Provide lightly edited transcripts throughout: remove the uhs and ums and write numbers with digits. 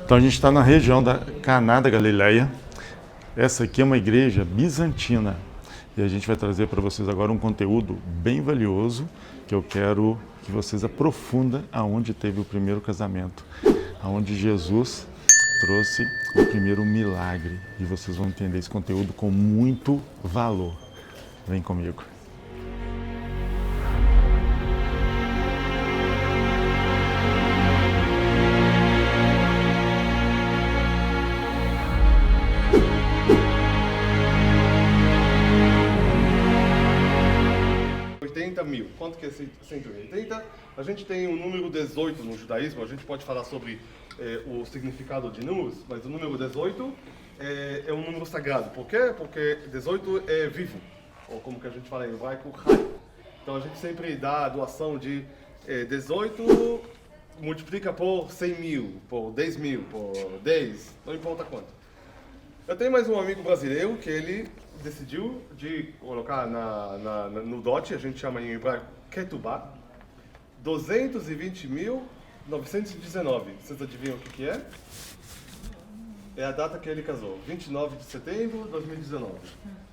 Então a gente está na região da Caná da Galileia. Essa aqui é uma igreja bizantina. E a gente vai trazer para vocês agora um conteúdo bem valioso que eu quero que vocês aprofundem aonde teve o primeiro casamento, aonde Jesus trouxe o primeiro milagre. E vocês vão entender esse conteúdo com muito valor. Vem comigo. Mil. Quanto que é 180? A gente tem o número 18 no judaísmo, a gente pode falar sobre o significado de números, mas o número 18 é um número sagrado. Por quê? Porque 18 é vivo, ou como que a gente fala em hebraico, Chai. Então a gente sempre dá a doação de 18, multiplica por 100 mil, por 10 mil, por 10, não importa quanto. Eu tenho mais um amigo brasileiro que ele decidiu de colocar no dote, a gente chama em hebraico ketubá, 220.919. Vocês adivinham o que é? É a data que ele casou, 29 de setembro de 2019.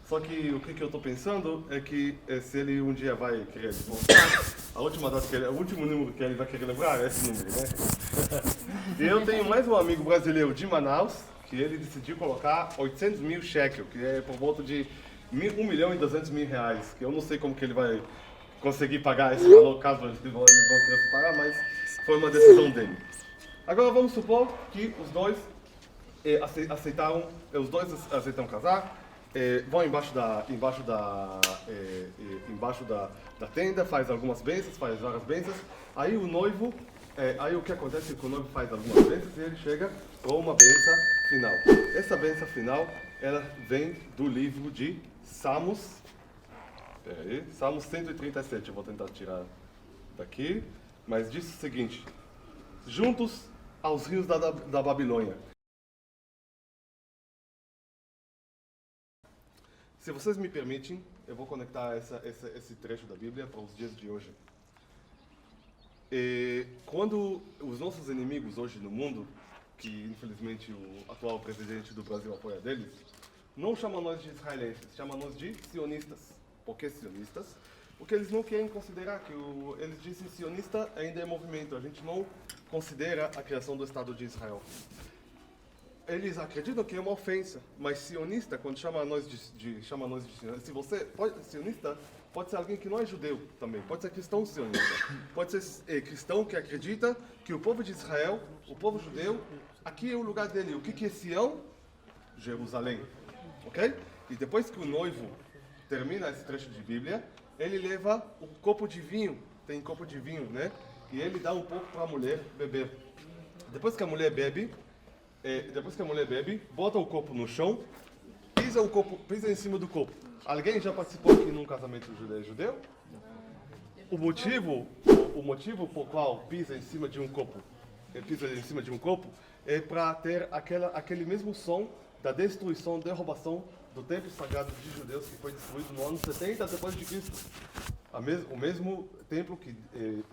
Só que o que eu estou pensando é que se ele um dia vai querer voltar, o último número que ele vai querer lembrar é esse número, né? E eu tenho mais um amigo brasileiro de Manaus, que ele decidiu colocar 800 mil shekel, que é por volta de 1.200.000 reais, que eu não sei como que ele vai conseguir pagar esse valor, caso eles vão querer pagar, mas foi uma decisão dele. Agora vamos supor que os dois aceitam casar, vão embaixo da tenda, faz algumas bênçãos, faz várias bênçãos, aí o noivo, aí o que acontece é que o noivo faz algumas bênçãos e ele chega para uma bênção final. Essa bênção final, ela vem do livro de Salmos. Salmos 137, eu vou tentar tirar daqui, mas diz o seguinte: juntos aos rios da Babilônia. Se vocês me permitem, eu vou conectar esse trecho da Bíblia para os dias de hoje. Quando os nossos inimigos hoje no mundo, que infelizmente o atual presidente do Brasil apoia deles, não chamam nós de israelenses, chamam nós de sionistas. Por que sionistas? Porque eles não querem considerar que eles dizem sionista ainda é movimento, a gente não considera a criação do Estado de Israel. Eles acreditam que é uma ofensa, mas sionista, quando chama nós de sionista, se você sionista, pode ser alguém que não é judeu também, pode ser cristão sionista, pode ser cristão que acredita que o povo de Israel, o povo judeu, aqui é o lugar dele. O que é Sião? Jerusalém, ok? E depois que o noivo termina esse trecho de Bíblia, ele leva o copo de vinho, tem copo de vinho, né? E ele dá um pouco para a mulher beber. Depois que a mulher bebe, bota o copo no chão, pisa em cima do copo. Alguém já participou aqui num casamento judeu? O motivo por qual pisa em cima de um copo é para ter aquele mesmo som da destruição, derrubação do templo sagrado de judeus que foi destruído no ano 70 depois de Cristo. O mesmo templo que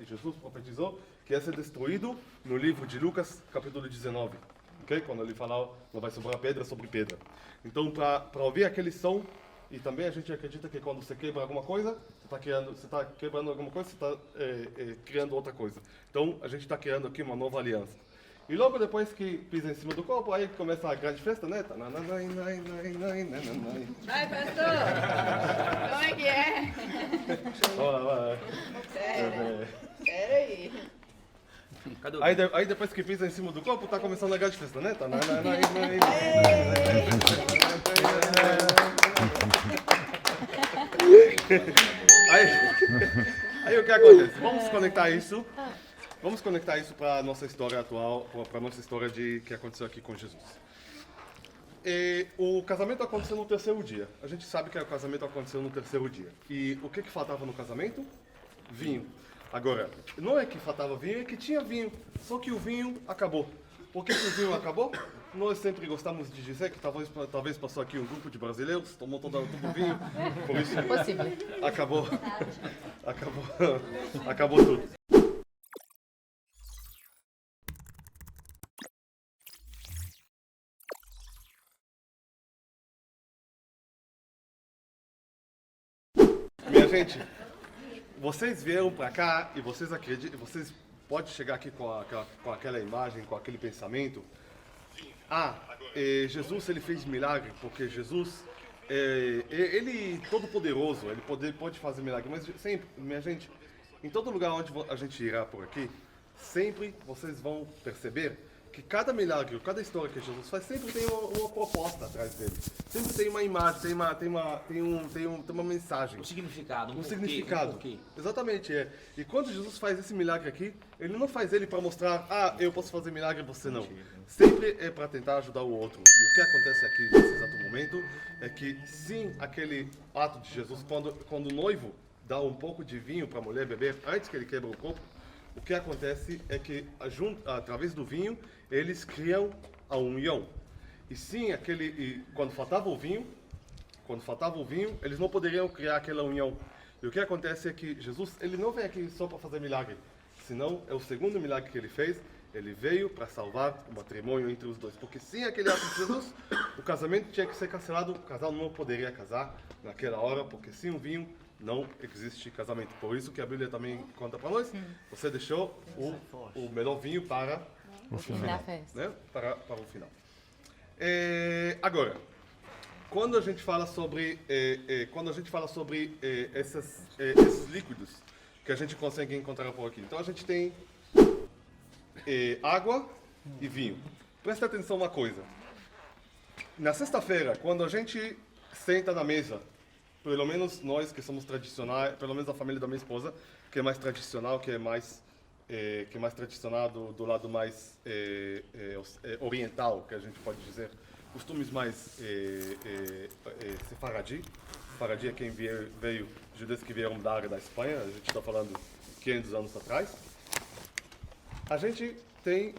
Jesus profetizou que ia ser destruído no livro de Lucas, capítulo 19. Okay? Quando ele fala, não vai sobrar pedra sobre pedra. Então, para ouvir aquele som, e também a gente acredita que quando você quebra alguma coisa, você está quebrando alguma coisa, você está criando outra coisa. Então, a gente está criando aqui uma nova aliança. E logo depois que pisa em cima do corpo, aí começa a grande festa, né? Vai, pastor! Como é que é? Sério? Sério aí? Aí depois que pisa em cima do corpo, tá começando a grande festa, né? Aí o que acontece? Vamos conectar isso para a nossa história atual, para a nossa história que aconteceu aqui com Jesus. O casamento aconteceu no terceiro dia. A gente sabe que o casamento aconteceu no terceiro dia. E o que faltava no casamento? Vinho. Agora, não é que faltava vinho, é que tinha vinho. Só que o vinho acabou. Por que o vinho acabou? Nós sempre gostamos de dizer que talvez passou aqui um grupo de brasileiros, tomou todo o vinho, por isso acabou tudo. minha gente, vocês vieram para cá e vocês acreditam, vocês podem chegar aqui com aquela imagem, com aquele pensamento. Jesus ele fez milagre porque Jesus ele todo poderoso, ele pode fazer milagre, mas sempre, minha gente, em todo lugar onde a gente irá por aqui, sempre vocês vão perceber que cada milagre, cada história que Jesus faz, sempre tem uma proposta atrás dele. Sempre tem uma imagem, tem uma mensagem. Um significado, um significado. porquê. Exatamente, é. E quando Jesus faz esse milagre aqui, ele não faz ele para mostrar, eu posso fazer milagre e você não. Sempre é para tentar ajudar o outro. E o que acontece aqui nesse exato momento é que, sim, aquele ato de Jesus, quando o noivo dá um pouco de vinho para a mulher beber antes que ele quebre o copo, o que acontece é que, através do vinho, eles criam a união. E sim, quando faltava o vinho, eles não poderiam criar aquela união. E o que acontece é que Jesus, ele não vem aqui só para fazer milagre, senão é o segundo milagre que ele fez. Ele veio para salvar o matrimônio entre os dois. Porque sem aquele ato de Jesus, o casamento tinha que ser cancelado, o casal não poderia casar naquela hora, porque sem o vinho não existe casamento. Por isso que a Bíblia também conta para nós, você deixou o melhor vinho para O final. né? Para o final. Agora, quando a gente fala sobre esses líquidos que a gente consegue encontrar por aqui, então a gente tem água e vinho. Presta atenção uma coisa. Na sexta-feira, quando a gente senta na mesa, pelo menos nós que somos tradicionais, pelo menos a família da minha esposa, que é mais tradicional, que é mais tradicional do lado mais oriental, que a gente pode dizer, costumes mais sefaradi. Sefaradi é quem veio, judeus que vieram da área da Espanha, a gente está falando 500 anos atrás. A gente tem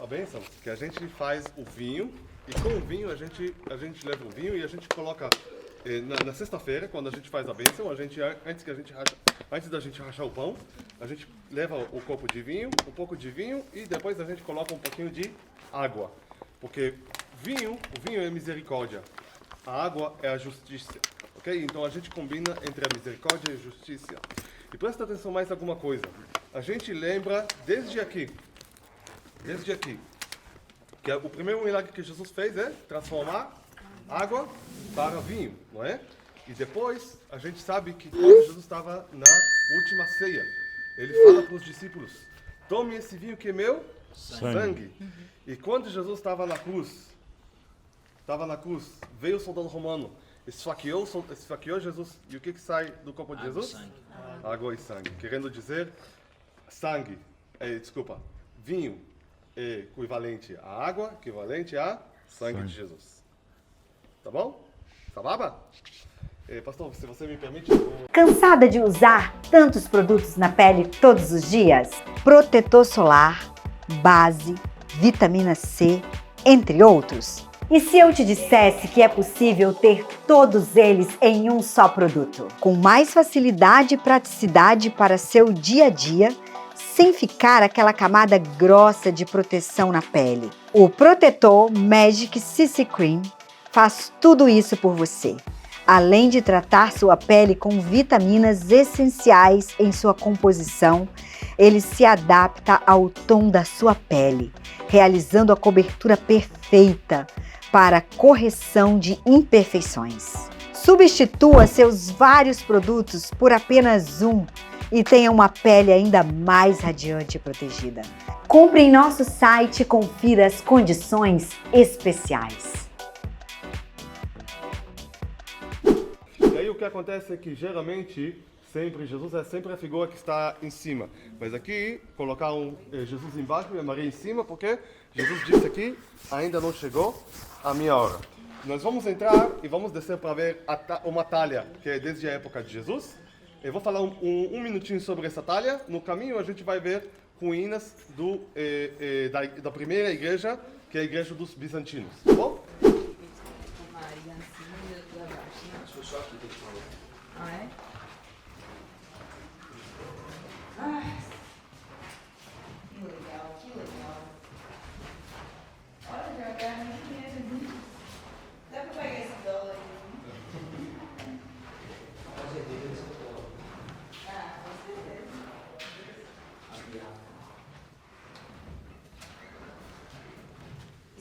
a bênção, que a gente faz o vinho, e com o vinho a gente leva o vinho e a gente coloca na sexta-feira, quando a gente faz a bênção, antes da gente rachar o pão, a gente leva o copo de vinho, um pouco de vinho e depois a gente coloca um pouquinho de água. Porque o vinho é misericórdia, a água é a justiça, ok? Então a gente combina entre a misericórdia e a justiça. E presta atenção mais alguma coisa. A gente lembra desde aqui, que o primeiro milagre que Jesus fez é transformar água para vinho, não é? E depois a gente sabe que quando Jesus estava na última ceia, ele fala para os discípulos: tome esse vinho que é meu sangue. E quando Jesus estava na cruz, veio o soldado romano, esfaqueou Jesus, e o que sai do corpo de Jesus? Água e sangue. Querendo dizer, vinho é equivalente à água, equivalente a sangue de Jesus. Tá bom? Sababa? Pastor, se você me permite... Cansada de usar tantos produtos na pele todos os dias? Protetor solar, base, vitamina C, entre outros. E se eu te dissesse que é possível ter todos eles em um só produto? Com mais facilidade e praticidade para seu dia a dia, sem ficar aquela camada grossa de proteção na pele. O Protetor Magic CC Cream faz tudo isso por você. Além de tratar sua pele com vitaminas essenciais em sua composição, ele se adapta ao tom da sua pele, realizando a cobertura perfeita para a correção de imperfeições. Substitua seus vários produtos por apenas um e tenha uma pele ainda mais radiante e protegida. Compre em nosso site e confira as condições especiais. E aí o que acontece é que geralmente, Jesus é sempre a figura que está em cima. Mas aqui colocaram Jesus embaixo e a Maria em cima, porque Jesus disse aqui, ainda não chegou a minha hora. Nós vamos entrar e vamos descer para ver uma talha, que é desde a época de Jesus. Eu vou falar um minutinho sobre essa talha. No caminho a gente vai ver ruínas da primeira igreja, que é a igreja dos bizantinos. Tá bom? Que legal, que legal. Olha, já ganhei muito dinheiro. Dá pra pegar esse dólar aí?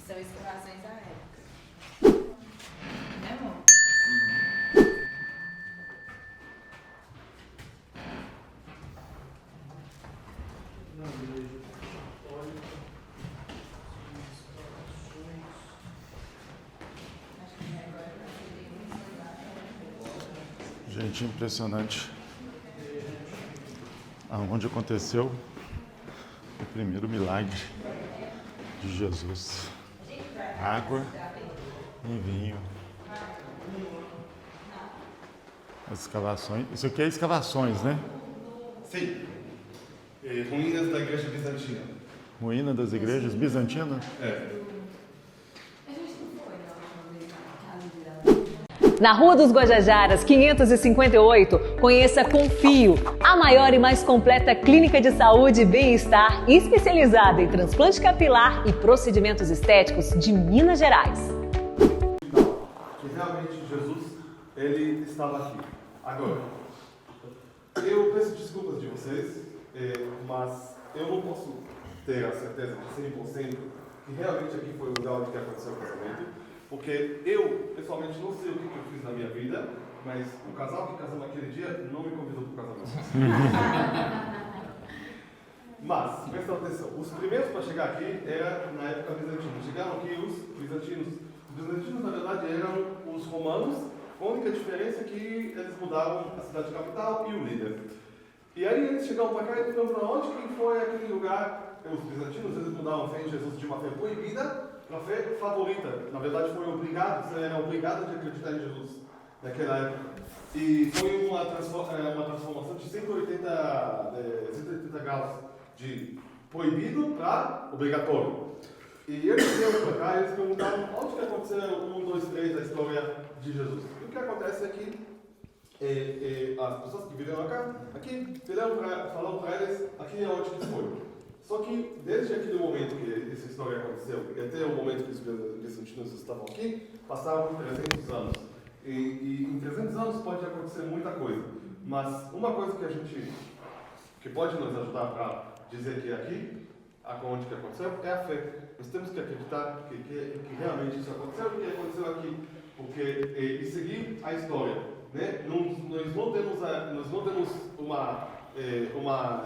São escavações da época. Né, amor? Gente, impressionante aonde aconteceu o primeiro milagre de Jesus. Água e vinho. As escavações. Isso aqui é escavações, né? Sim. Ruínas da igreja bizantina. Ruína das igrejas bizantinas? É. Na Rua dos Guajajaras, 558, conheça Confio, a maior e mais completa clínica de saúde e bem-estar especializada em transplante capilar e procedimentos estéticos de Minas Gerais. Que realmente Jesus, ele estava aqui. Agora, eu peço desculpas de vocês, mas eu não posso ter a certeza de 100% que realmente aqui foi o lugar onde aconteceu o casamento. Porque eu, pessoalmente, não sei o que eu fiz na minha vida, mas o casal que casou naquele dia não me convidou para o casamento. Mas, prestem atenção, os primeiros para chegar aqui era na época bizantina. Chegaram aqui os bizantinos. Os bizantinos, na verdade, eram os romanos, a única diferença é que eles mudaram a cidade capital e o líder. E aí eles chegaram para cá e foram para onde que foi aquele lugar? Os bizantinos, eles mudaram a fé em Jesus de uma fé proibida para fé favorita. Na verdade, foi obrigado, você era obrigado a acreditar em Jesus naquela época. E foi uma transformação de 180 graus, de proibido para obrigatório. E eles vieram para cá e eles perguntaram onde que aconteceu 1, 2, 3 da história de Jesus. E o que acontece é que as pessoas que vieram aqui falaram para eles, aqui é onde que foi. Só que, desde aquele momento que essa história aconteceu, até o momento que os bizantinos estavam aqui, passaram 300 anos. E em 300 anos pode acontecer muita coisa. Mas uma coisa que pode nos ajudar para dizer que aqui, onde que aconteceu, é a fé. Nós temos que acreditar que realmente isso aconteceu e que aconteceu aqui. E seguir a história. Né? Nós não temos uma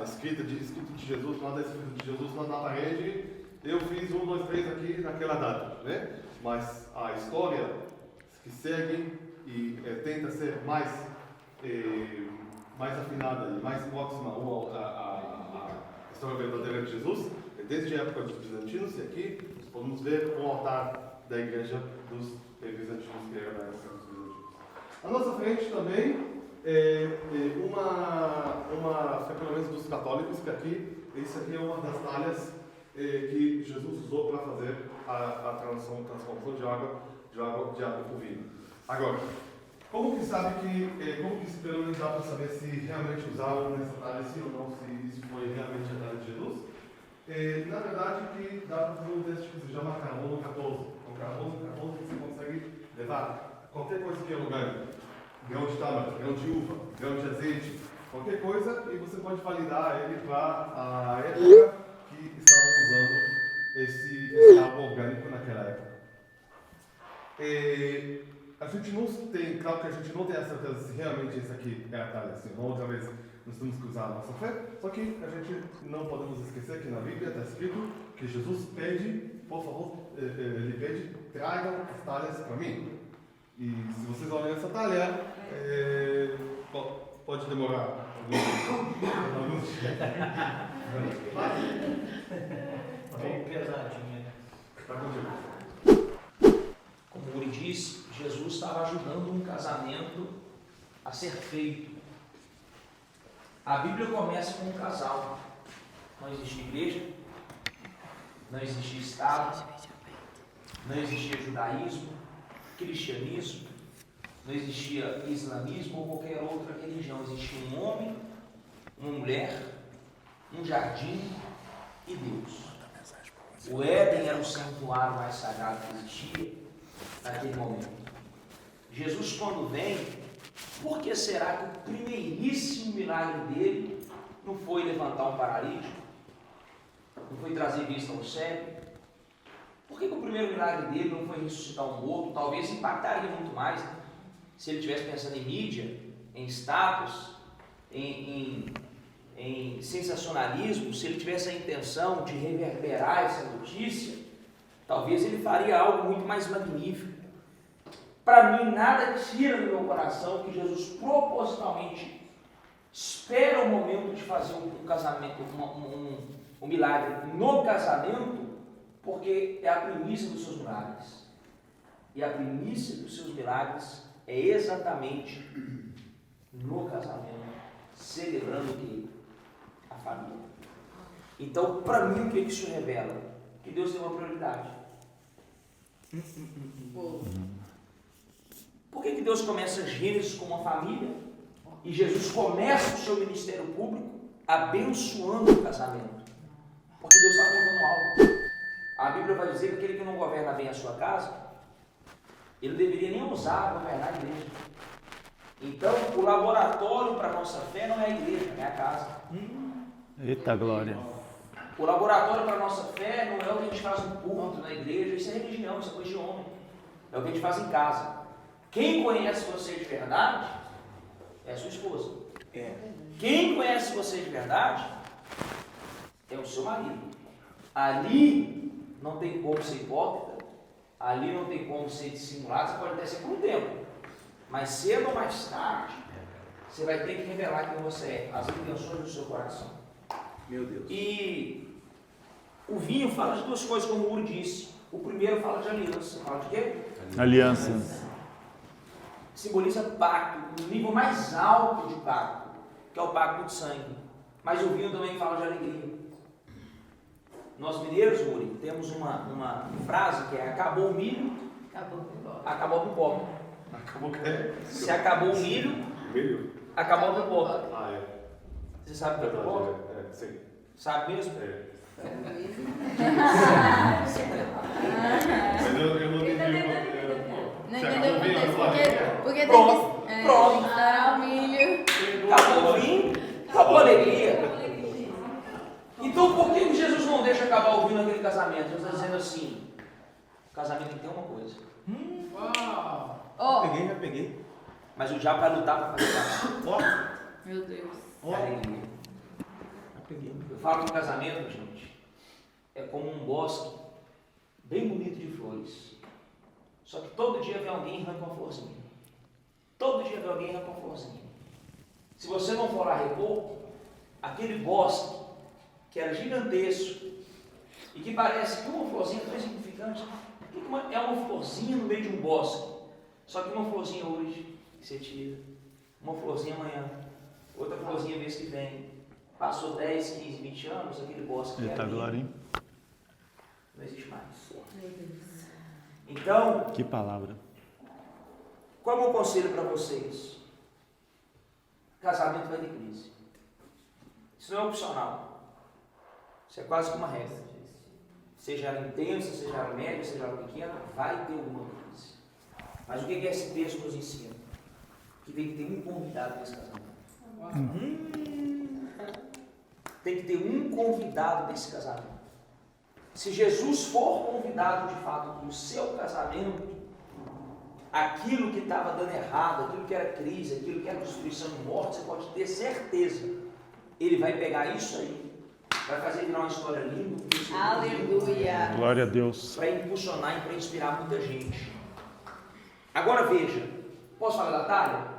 escrita de Jesus, nada escrito de Jesus na parede, eu fiz 1, 2, 3 aqui naquela data, né? Mas a história que segue e tenta ser mais afinada e mais próxima à história verdadeira de Jesus, desde a época dos bizantinos, e aqui nós podemos ver o altar da igreja dos bizantinos, que era da época dos bizantinos. À nossa frente também pelo menos dos católicos, que isso aqui é uma das talhas que Jesus usou para fazer a transformação de água por vinho. Agora, como que pelo menos dá para saber se realmente usaram nessa talha, sim ou não, se isso foi realmente a talha de Jesus? Na verdade, que dá para fazer um teste que se chama carbono 14. Com carbono 14 você consegue levar qualquer coisa que é orgânica. Grão de tâmara, grão de uva, grão de azeite, qualquer coisa, e você pode validar ele para a época que estavam usando esse álcool orgânico naquela época. A gente não tem, claro que a gente não tem a certeza se realmente esse aqui é a talha, assim, outra vez nós temos que usar a nossa fé, só que a gente não podemos esquecer que na Bíblia está escrito que Jesus pede, por favor, ele pede, tragam as talhas para mim. E se vocês olharem essa talha, pode demorar alguns dias. Bem pesadinha. Tá contigo. Como o Uri disse, Jesus estava ajudando um casamento a ser feito. A Bíblia começa com um casal. Não existia igreja, não existia Estado, não existia judaísmo, cristianismo, não existia islamismo ou qualquer outra religião. Existia um homem, uma mulher, um jardim e Deus. O Éden era o santuário mais sagrado que existia naquele momento. Jesus, quando vem, por que será que o primeiríssimo milagre dele não foi levantar um paralítico? Não foi trazer vista ao cego? Por que o primeiro milagre dele não foi ressuscitar um morto, talvez impactaria muito mais, né? Se ele estivesse pensando em mídia, em status, em sensacionalismo, se ele tivesse a intenção de reverberar essa notícia, talvez ele faria algo muito mais magnífico. Para mim, nada tira do meu coração que Jesus propositalmente espera o momento de fazer um casamento, um milagre no casamento, porque é a primícia dos seus milagres. E a primícia dos seus milagres é exatamente no casamento, celebrando o quê? A família. Então, para mim, o que isso revela? Que Deus tem uma prioridade. Por que Deus começa Gênesis com uma família e Jesus começa o seu ministério público abençoando o casamento? Porque Deus está contando algo. A Bíblia vai dizer que aquele que não governa bem a sua casa, ele deveria nem ousar governar a igreja. Então, o laboratório para a nossa fé não é a igreja, é a casa. Eita glória. O laboratório para a nossa fé não é o que a gente faz no culto, na igreja, isso é religião, isso é coisa de homem. É o que a gente faz em casa. Quem conhece você de verdade é a sua esposa. Quem conhece você de verdade é o seu marido. Ali não tem como ser hipócrita, ali não tem como ser dissimulado, você pode até ser por um tempo, mas cedo ou mais tarde, você vai ter que revelar quem você é, as intenções do seu coração. Meu Deus. E o vinho fala de duas coisas, como o Uri disse. O primeiro fala de aliança. Fala de quê? Aliança. Simboliza pacto, no nível mais alto de pacto, que é o pacto de sangue. Mas o vinho também fala de alegria. Nós mineiros, Uri, temos uma frase que é: acabou o milho, acabou a pipoca. Acabou que é? Se acabou o milho, acabou a pipoca. Ah, é. Você sabe o que é pipoca? Sim. Sabe mesmo? Mas eu não entendi. Não entendeu porque Pronto, tem que pronto. estourar o milho. Acabou o vinho, acabou a alegria. Então por que Jesus não deixa acabar o vinho naquele casamento? Jesus está dizendo assim: o casamento tem que ter uma coisa. Oh, Peguei. Mas o diabo vai lutar para fazer casamento. meu Deus. É alegria. Eu falo que o casamento, gente, é como um bosque bem bonito de flores. Só que todo dia vem alguém e arranca uma florzinha. Todo dia vem alguém e arranca uma florzinha. Se você não for lá repor, aquele bosque, que era gigantesco, e que parece que uma florzinha tão insignificante, é uma florzinha no meio de um bosque. Só que uma florzinha hoje, você tira. Uma florzinha amanhã. Outra florzinha mês que vem. Passou 10, 15, 20 anos, aquele bosque que era lindo, não existe mais. Então, Que palavra. qual é o meu conselho para vocês? Casamento vai ter crise. Isso não é opcional. Isso é quase que uma regra. Seja ela intensa, seja ela média, seja ela pequena, vai ter alguma crise. Mas o que esse texto nos ensina? Que tem que ter um convidado nesse casamento. Tem que ter um convidado nesse casamento. Se Jesus for convidado de fato no seu casamento, aquilo que estava dando errado, aquilo que era crise, aquilo que era destruição e morte, você pode ter certeza, ele vai pegar isso aí, vai fazer virar uma história linda, Aleluia. Glória a Deus. para impulsionar e para inspirar muita gente. Agora veja, posso falar da talha?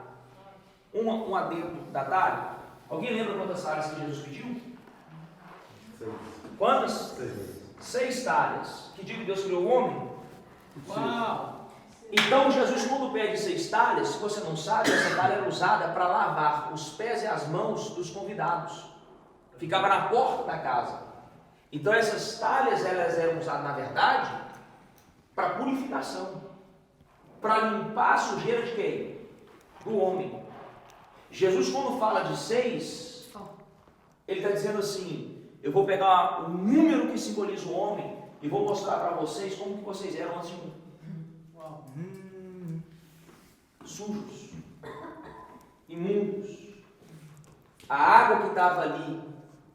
Um adendo da talha. Alguém lembra quantas talhas que Jesus pediu? Quantas? 6 talhas. Que dia que Deus criou o homem? Uau! Então Jesus, quando pede 6 talhas, se você não sabe, essa talha era usada para lavar os pés e as mãos dos convidados. Ficava na porta da casa. Então essas talhas, elas eram usadas, na verdade, para purificação. Para limpar a sujeira de quem? Do homem. Jesus, quando fala de 6, ele está dizendo assim: eu vou pegar o número que simboliza o homem e vou mostrar para vocês como que vocês eram antes de mim. Sujos, imundos. A água que estava ali,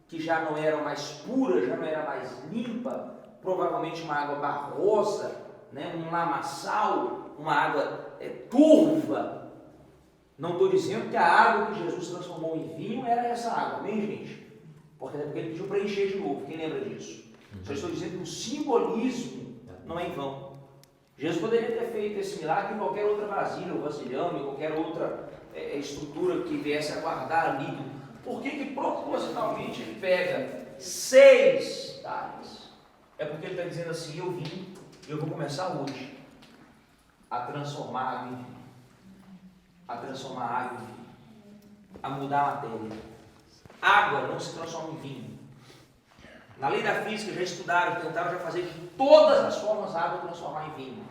que já não era mais pura, já não era mais limpa, provavelmente uma água barrosa, né, um lamaçal, uma água turva. Não estou dizendo que a água que Jesus transformou em vinho era essa água, amém, gente? Porque ele pediu para encher de novo, quem lembra disso? Só estou dizendo que o simbolismo não é em vão. Jesus poderia ter feito esse milagre em qualquer outra vasilha, ou vasilhame, ou qualquer outra estrutura que viesse a guardar líquido. Por que propositalmente ele pega 6 talhas? É porque ele está dizendo assim, eu vou começar hoje a transformar água em vinho. A transformar água em vinho. A mudar a matéria. Água não se transforma em vinho. Na lei da física já estudaram, tentaram já fazer de todas as formas a água transformar em vinho.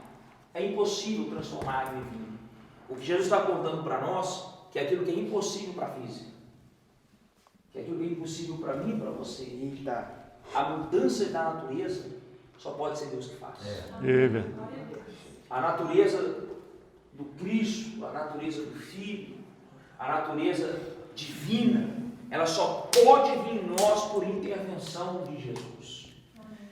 É impossível transformar água em vinho. O que Jesus está apontando para nós, que é aquilo que é impossível para a física, que é aquilo que é impossível para mim e para você. Eita. A mudança da natureza só pode ser Deus que faz. A natureza do Cristo, a natureza do Filho, a natureza divina, ela só pode vir em nós por intervenção de Jesus.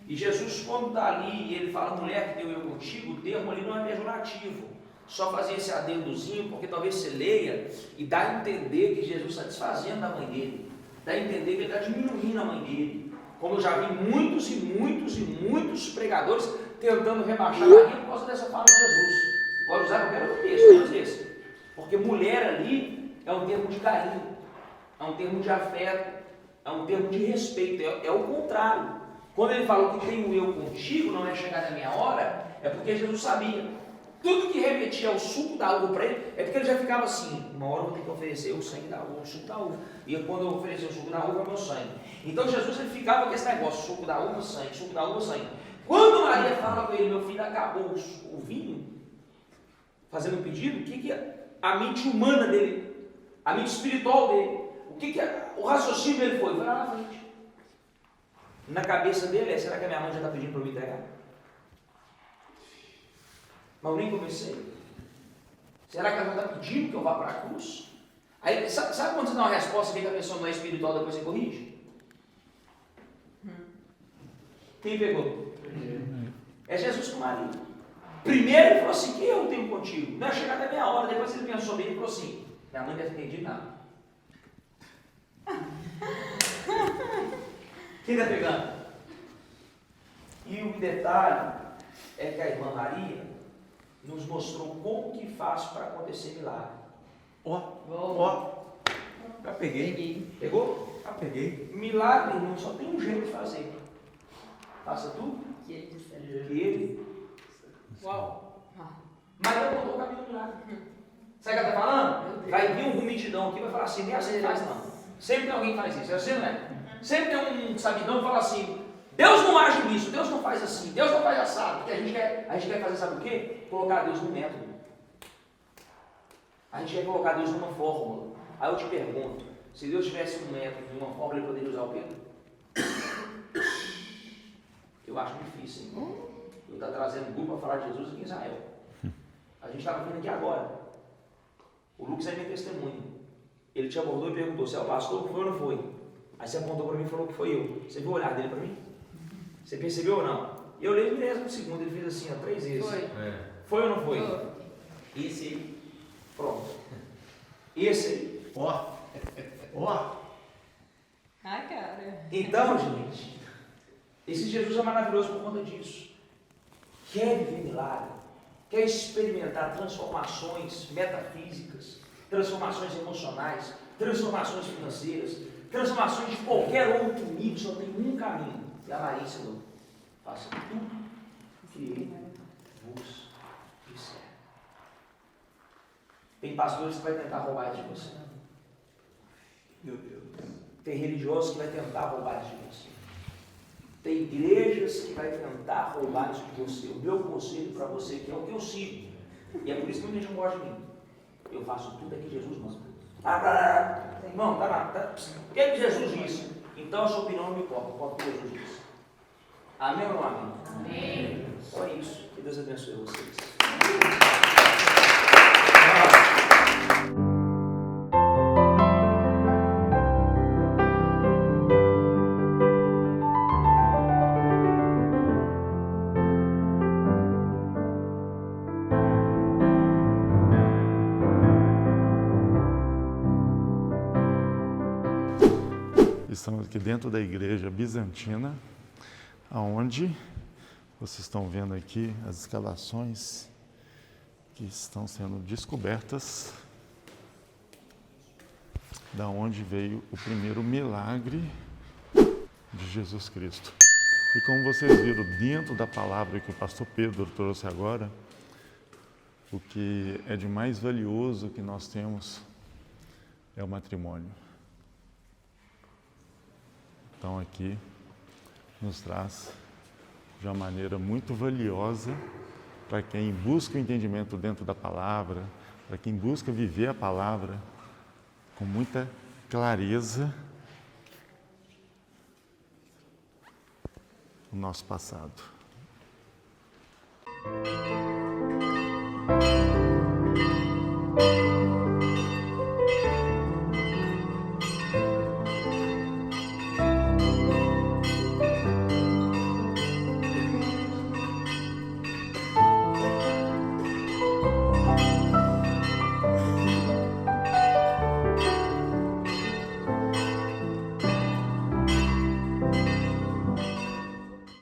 E Jesus, quando está ali e ele fala, mulher que deu eu contigo, o termo ali não é pejorativo. Só fazer esse adendozinho, porque talvez você leia e dá a entender que Jesus está desfazendo da mãe dele. Dá a entender que ele está diminuindo a mãe dele. Como eu já vi muitos pregadores tentando rebaixar a Maria por causa dessa fala de Jesus. Pode usar qualquer outro texto, menos esse. Porque mulher ali é um termo de carinho, é um termo de afeto, é um termo de respeito, é o contrário. Quando ele falou que tenho eu contigo, não é chegada a minha hora, é porque Jesus sabia. Tudo que remetia ao suco da uva para ele, é porque ele já ficava assim, uma hora eu vou ter que oferecer o sangue da uva, o suco da uva. E quando eu oferecer o suco da uva, é o meu sangue. Então Jesus ele ficava com esse negócio, suco da uva, sangue, suco da uva, sangue. Quando Maria fala com ele, meu filho, acabou o vinho, fazendo um pedido, o que é a mente humana dele, a mente espiritual dele, o raciocínio dele foi lá na frente. Na cabeça dele será que a minha mãe já está pedindo para eu me entregar? Mas eu nem comecei. Será que ela já está pedindo que eu vá para a cruz? Aí, sabe quando você dá uma resposta que a pessoa não é espiritual, depois você corrige? Quem pegou? É Jesus com Maria. Primeiro ele falou assim, que eu tenho contigo? Não é chegada a minha hora, depois ele pensou bem e falou assim, minha mãe deve ter entendido nada. Quem está pegando? E o detalhe é que a irmã Maria nos mostrou como que faz para acontecer milagre. Já peguei. Pegou? Já peguei. Milagre, irmão, só tem um jeito de fazer. Faça tu. Que ele disser. Que ele. Uau. Maria contou o caminho do milagre. Sabe o que ela está falando? Vai vir um rumitidão aqui e vai falar assim, nem assim faz não. Sempre tem alguém que faz isso, é assim, não é? Sempre tem um sabidão que fala assim, Deus não age nisso, Deus não faz assim, Deus não faz assado. Porque a gente quer fazer, sabe o quê? Colocar Deus no método. A gente quer colocar Deus numa fórmula. Aí eu te pergunto, se Deus tivesse um método, uma fórmula, ele poderia usar o quê? Eu acho difícil, hein? Eu estou trazendo grupo para falar de Jesus aqui em Israel. A gente estava vindo aqui agora. O Lucas é minha testemunha. Ele te abordou e perguntou se é o pastor que foi ou não foi. Aí você apontou para mim e falou que foi eu. Você viu o olhar dele para mim? Você percebeu ou não? E eu olhei no segundo, ele fez assim, ó, 3 vezes. Foi. Foi ou não foi? Foi. Esse aí. Pronto. Esse aí. Ai, cara. Então, gente, esse Jesus é maravilhoso por conta disso. Quer viver milagre? Quer experimentar transformações metafísicas, transformações emocionais, transformações financeiras, transformações de qualquer outro nível? Só tem um caminho. E a Maria ensinou. Faça tudo que ele vos disser. Tem pastores que vai tentar roubar isso de você. Meu Deus. Tem religiosos que vai tentar roubar isso de você. Tem igrejas que vai tentar roubar isso de você. O meu conselho para você, que é o que eu sigo, e é por isso que muita gente não gosta de mim. Eu faço tudo aqui que Jesus manda. Irmão, o que é que Jesus disse? Então a sua opinião não me importa, importa o que Jesus disse. Amém ou não amém? Amém. Só isso. Que Deus abençoe vocês. Estamos aqui dentro da igreja bizantina, onde vocês estão vendo aqui as escavações que estão sendo descobertas, da onde veio o primeiro milagre de Jesus Cristo. E como vocês viram dentro da palavra que o pastor Pedro trouxe agora, o que é de mais valioso que nós temos é o matrimônio. Então aqui nos traz de uma maneira muito valiosa para quem busca o entendimento dentro da palavra, para quem busca viver a palavra com muita clareza, o nosso passado.